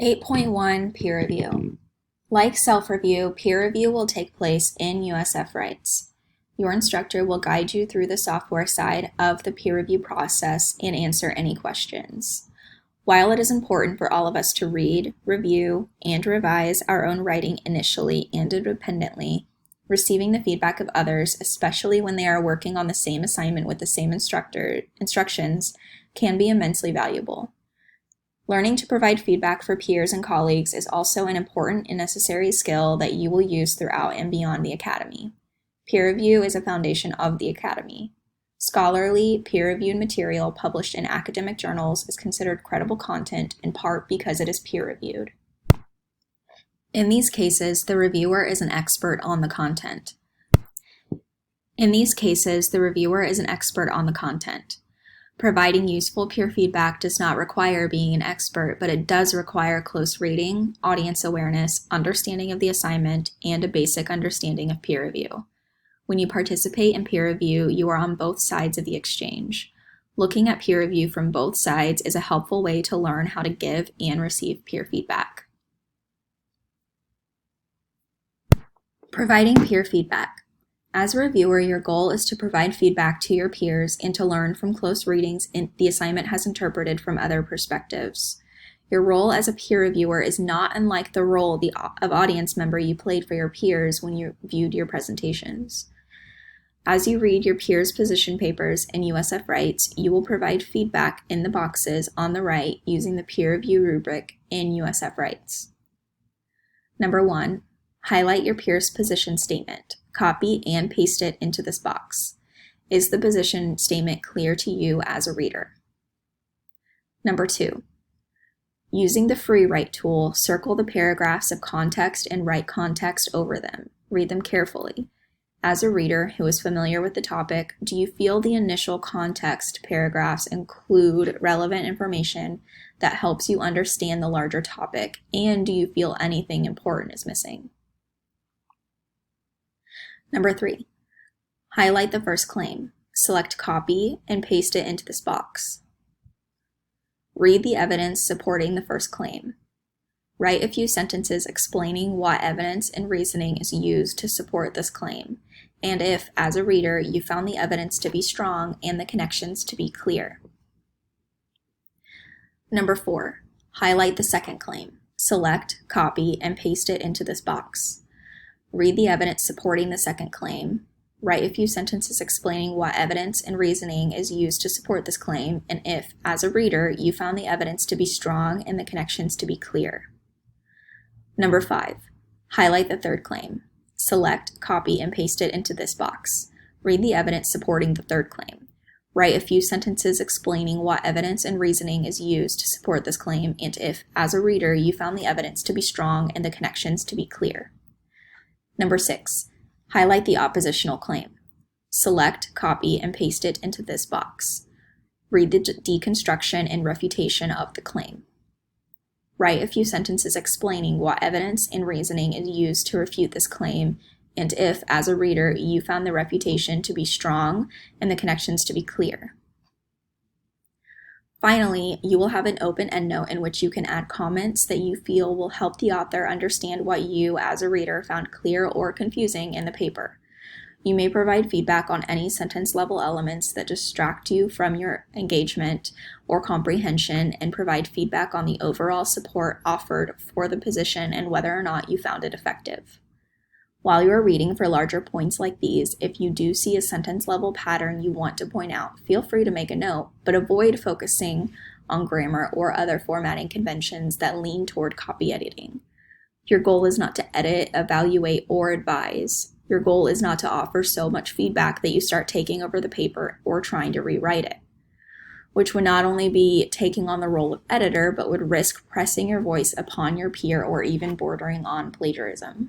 8.1 Peer Review. Like self-review, peer review will take place in USF Writes. Your instructor will guide you through the software side of the peer review process and answer any questions. While it is important for all of us to read, review, and revise our own writing initially and independently, receiving the feedback of others, especially when they are working on the same assignment with the same instructions, can be immensely valuable. Learning to provide feedback for peers and colleagues is also an important and necessary skill that you will use throughout and beyond the Academy. Peer review is a foundation of the Academy. Scholarly, peer-reviewed material published in academic journals is considered credible content in part because it is peer-reviewed. In these cases, the reviewer is an expert on the content. Providing useful peer feedback does not require being an expert, but it does require close reading, audience awareness, understanding of the assignment, and a basic understanding of peer review. When you participate in peer review, you are on both sides of the exchange. Looking at peer review from both sides is a helpful way to learn how to give and receive peer feedback. Providing peer feedback. As a reviewer, your goal is to provide feedback to your peers and to learn from close readings the assignment has interpreted from other perspectives. Your role as a peer reviewer is not unlike the role of audience member you played for your peers when you viewed your presentations. As you read your peers' position papers in USF Writes, you will provide feedback in the boxes on the right using the peer review rubric in USF Writes. Number 1, highlight your peer's position statement. Copy and paste it into this box. Is the position statement clear to you as a reader? Number 2, using the free write tool, circle the paragraphs of context and write context over them. Read them carefully. As a reader who is familiar with the topic, do you feel the initial context paragraphs include relevant information that helps you understand the larger topic, and do you feel anything important is missing? Number 3, highlight the first claim. Select copy and paste it into this box. Read the evidence supporting the first claim. Write a few sentences explaining what evidence and reasoning is used to support this claim, and if, as a reader, you found the evidence to be strong and the connections to be clear. Number 4, highlight the second claim. Select, copy, and paste it into this box. Read the evidence supporting the second claim. Write a few sentences explaining what evidence and reasoning is used to support this claim, and if, as a reader, you found the evidence to be strong and the connections to be clear. Number 5, highlight the third claim. Select, copy, and paste it into this box. Read the evidence supporting the third claim. Write a few sentences explaining what evidence and reasoning is used to support this claim, and if, as a reader, you found the evidence to be strong and the connections to be clear. Number 6, highlight the oppositional claim. Select, copy, and paste it into this box. Read the deconstruction and refutation of the claim. Write a few sentences explaining what evidence and reasoning is used to refute this claim, and if, as a reader, you found the refutation to be strong and the connections to be clear. Finally, you will have an open endnote in which you can add comments that you feel will help the author understand what you, as a reader, found clear or confusing in the paper. You may provide feedback on any sentence-level elements that distract you from your engagement or comprehension, and provide feedback on the overall support offered for the position and whether or not you found it effective. While you are reading for larger points like these, if you do see a sentence-level pattern you want to point out, feel free to make a note, but avoid focusing on grammar or other formatting conventions that lean toward copy editing. Your goal is not to edit, evaluate, or advise. Your goal is not to offer so much feedback that you start taking over the paper or trying to rewrite it, which would not only be taking on the role of editor, but would risk pressing your voice upon your peer or even bordering on plagiarism.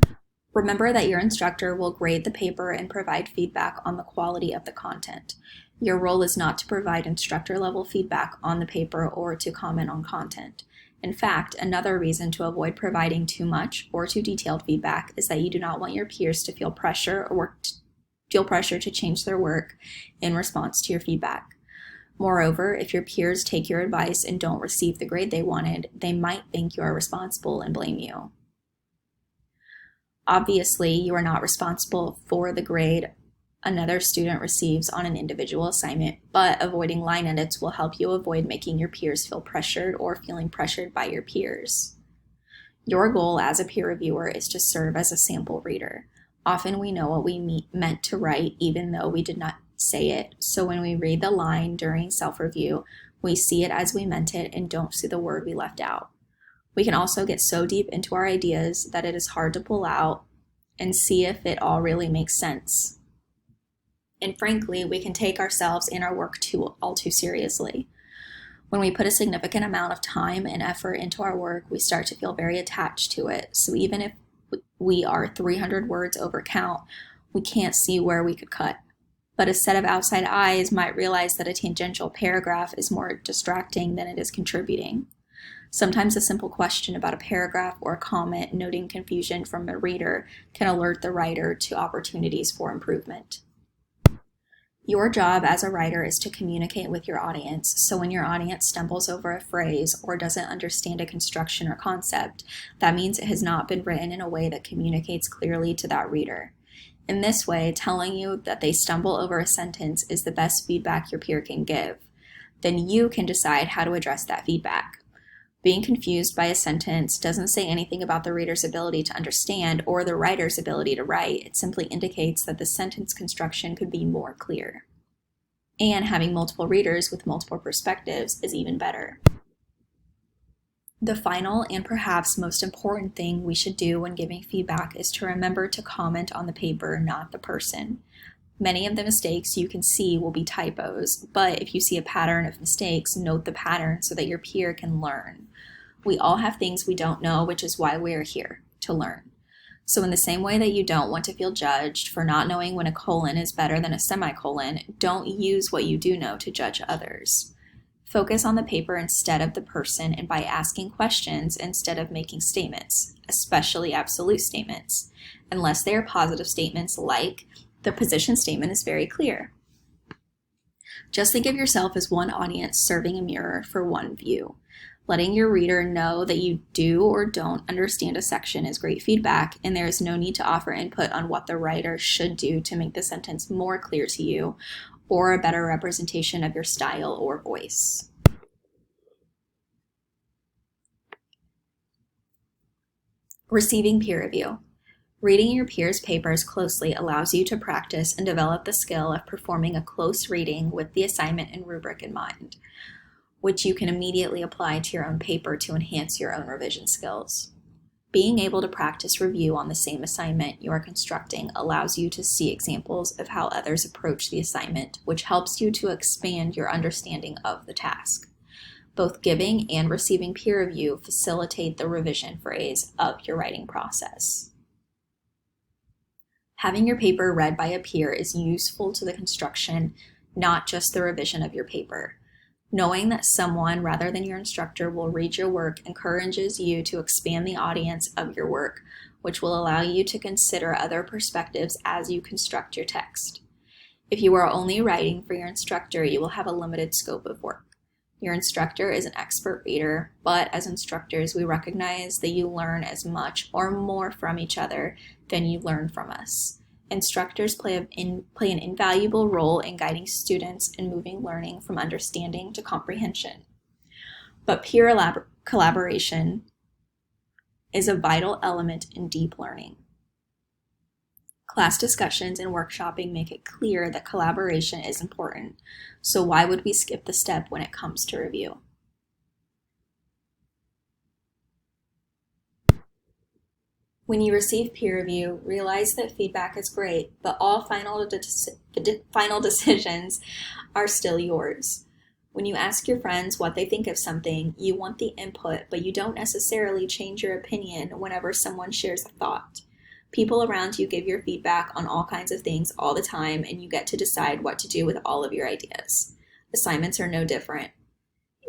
Remember that your instructor will grade the paper and provide feedback on the quality of the content. Your role is not to provide instructor-level feedback on the paper or to comment on content. In fact, another reason to avoid providing too much or too detailed feedback is that you do not want your peers to feel pressure to change their work in response to your feedback. Moreover, if your peers take your advice and don't receive the grade they wanted, they might think you are responsible and blame you. Obviously, you are not responsible for the grade another student receives on an individual assignment, but avoiding line edits will help you avoid making your peers feel pressured or feeling pressured by your peers. Your goal as a peer reviewer is to serve as a sample reader. Often we know what we meant to write even though we did not say it, so when we read the line during self-review, we see it as we meant it and don't see the word we left out. We can also get so deep into our ideas that it is hard to pull out and see if it all really makes sense. And frankly, we can take ourselves and our work all too seriously. When we put a significant amount of time and effort into our work, we start to feel very attached to it. So even if we are 300 words over count, we can't see where we could cut. But a set of outside eyes might realize that a tangential paragraph is more distracting than it is contributing. Sometimes a simple question about a paragraph or a comment noting confusion from a reader can alert the writer to opportunities for improvement. Your job as a writer is to communicate with your audience, so when your audience stumbles over a phrase or doesn't understand a construction or concept, that means it has not been written in a way that communicates clearly to that reader. In this way, telling you that they stumble over a sentence is the best feedback your peer can give. Then you can decide how to address that feedback. Being confused by a sentence doesn't say anything about the reader's ability to understand or the writer's ability to write. It simply indicates that the sentence construction could be more clear. And having multiple readers with multiple perspectives is even better. The final and perhaps most important thing we should do when giving feedback is to remember to comment on the paper, not the person. Many of the mistakes you can see will be typos, but if you see a pattern of mistakes, note the pattern so that your peer can learn. We all have things we don't know, which is why we are here, to learn. So in the same way that you don't want to feel judged for not knowing when a colon is better than a semicolon, don't use what you do know to judge others. Focus on the paper instead of the person and by asking questions instead of making statements, especially absolute statements, unless they are positive statements like, the position statement is very clear. Just think of yourself as one audience serving a mirror for one view. Letting your reader know that you do or don't understand a section is great feedback, and there is no need to offer input on what the writer should do to make the sentence more clear to you or a better representation of your style or voice. Receiving peer review. Reading your peers' papers closely allows you to practice and develop the skill of performing a close reading with the assignment and rubric in mind, which you can immediately apply to your own paper to enhance your own revision skills. Being able to practice review on the same assignment you are constructing allows you to see examples of how others approach the assignment, which helps you to expand your understanding of the task. Both giving and receiving peer review facilitate the revision phase of your writing process. Having your paper read by a peer is useful to the construction, not just the revision of your paper. Knowing that someone rather than your instructor will read your work encourages you to expand the audience of your work, which will allow you to consider other perspectives as you construct your text. If you are only writing for your instructor, you will have a limited scope of work. Your instructor is an expert reader, but as instructors, we recognize that you learn as much or more from each other than you learn from us. Instructors play an invaluable role in guiding students and moving learning from understanding to comprehension. But peer collaboration is a vital element in deep learning. Class discussions and workshopping make it clear that collaboration is important, so why would we skip the step when it comes to review? When you receive peer review, realize that feedback is great, but all final decisions are still yours. When you ask your friends what they think of something, you want the input, but you don't necessarily change your opinion whenever someone shares a thought. People around you give your feedback on all kinds of things all the time, and you get to decide what to do with all of your ideas. Assignments are no different.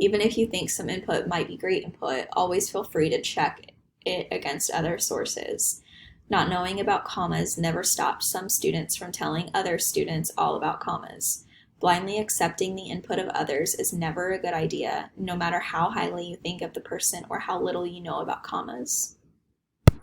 Even if you think some input might be great input, always feel free to check it against other sources. Not knowing about commas never stopped some students from telling other students all about commas. Blindly accepting the input of others is never a good idea, no matter how highly you think of the person or how little you know about commas.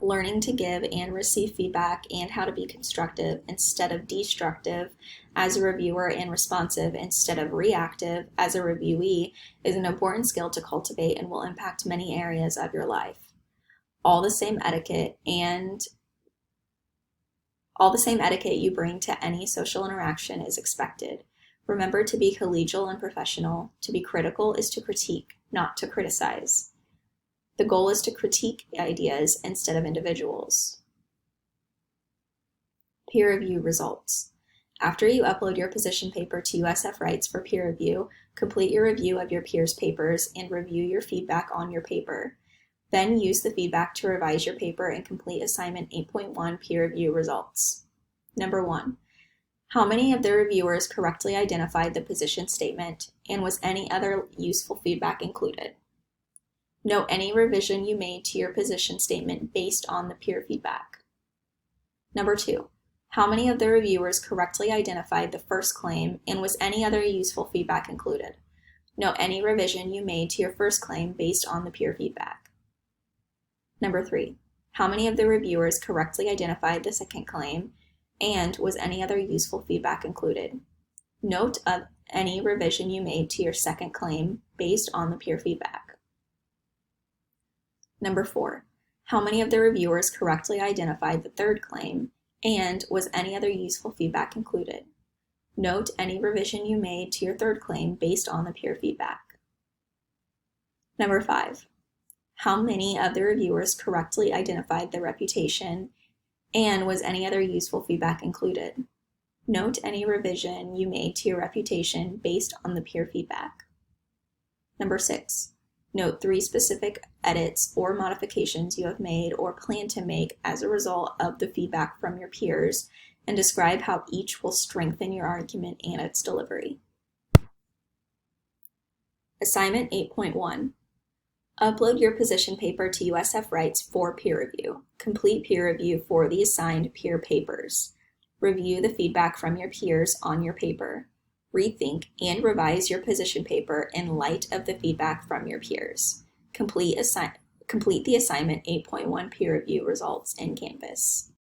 Learning to give and receive feedback and how to be constructive instead of destructive as a reviewer and responsive instead of reactive as a reviewee is an important skill to cultivate and will impact many areas of your life. All the same etiquette you bring to any social interaction is expected. Remember to be collegial and professional. To be critical is to critique, not to criticize. The goal is to critique ideas instead of individuals. Peer review results. After you upload your position paper to USF Writes for peer review, complete your review of your peers' papers and review your feedback on your paper. Then use the feedback to revise your paper and complete assignment 8.1 peer review results. Number 1. How many of the reviewers correctly identified the position statement, and was any other useful feedback included? Note any revision you made to your position statement based on the peer feedback. Number 2. How many of the reviewers correctly identified the first claim, and was any other useful feedback included? Note any revision you made to your first claim based on the peer feedback. Number 3. How many of the reviewers correctly identified the second claim, and was any other useful feedback included? Note of any revision you made to your second claim based on the peer feedback. Number 4. How many of the reviewers correctly identified the third claim, and was any other useful feedback included? Note any revision you made to your third claim based on the peer feedback. Number 5. How many of the reviewers correctly identified the reputation, and was any other useful feedback included? Note any revision you made to your reputation based on the peer feedback. Number 6. Note 3 specific edits or modifications you have made or plan to make as a result of the feedback from your peers, and describe how each will strengthen your argument and its delivery. Assignment 8.1. Upload your position paper to USF Writes for peer review. Complete peer review for the assigned peer papers. Review the feedback from your peers on your paper. Rethink and revise your position paper in light of the feedback from your peers. Complete the assignment 8.1 peer review results in Canvas.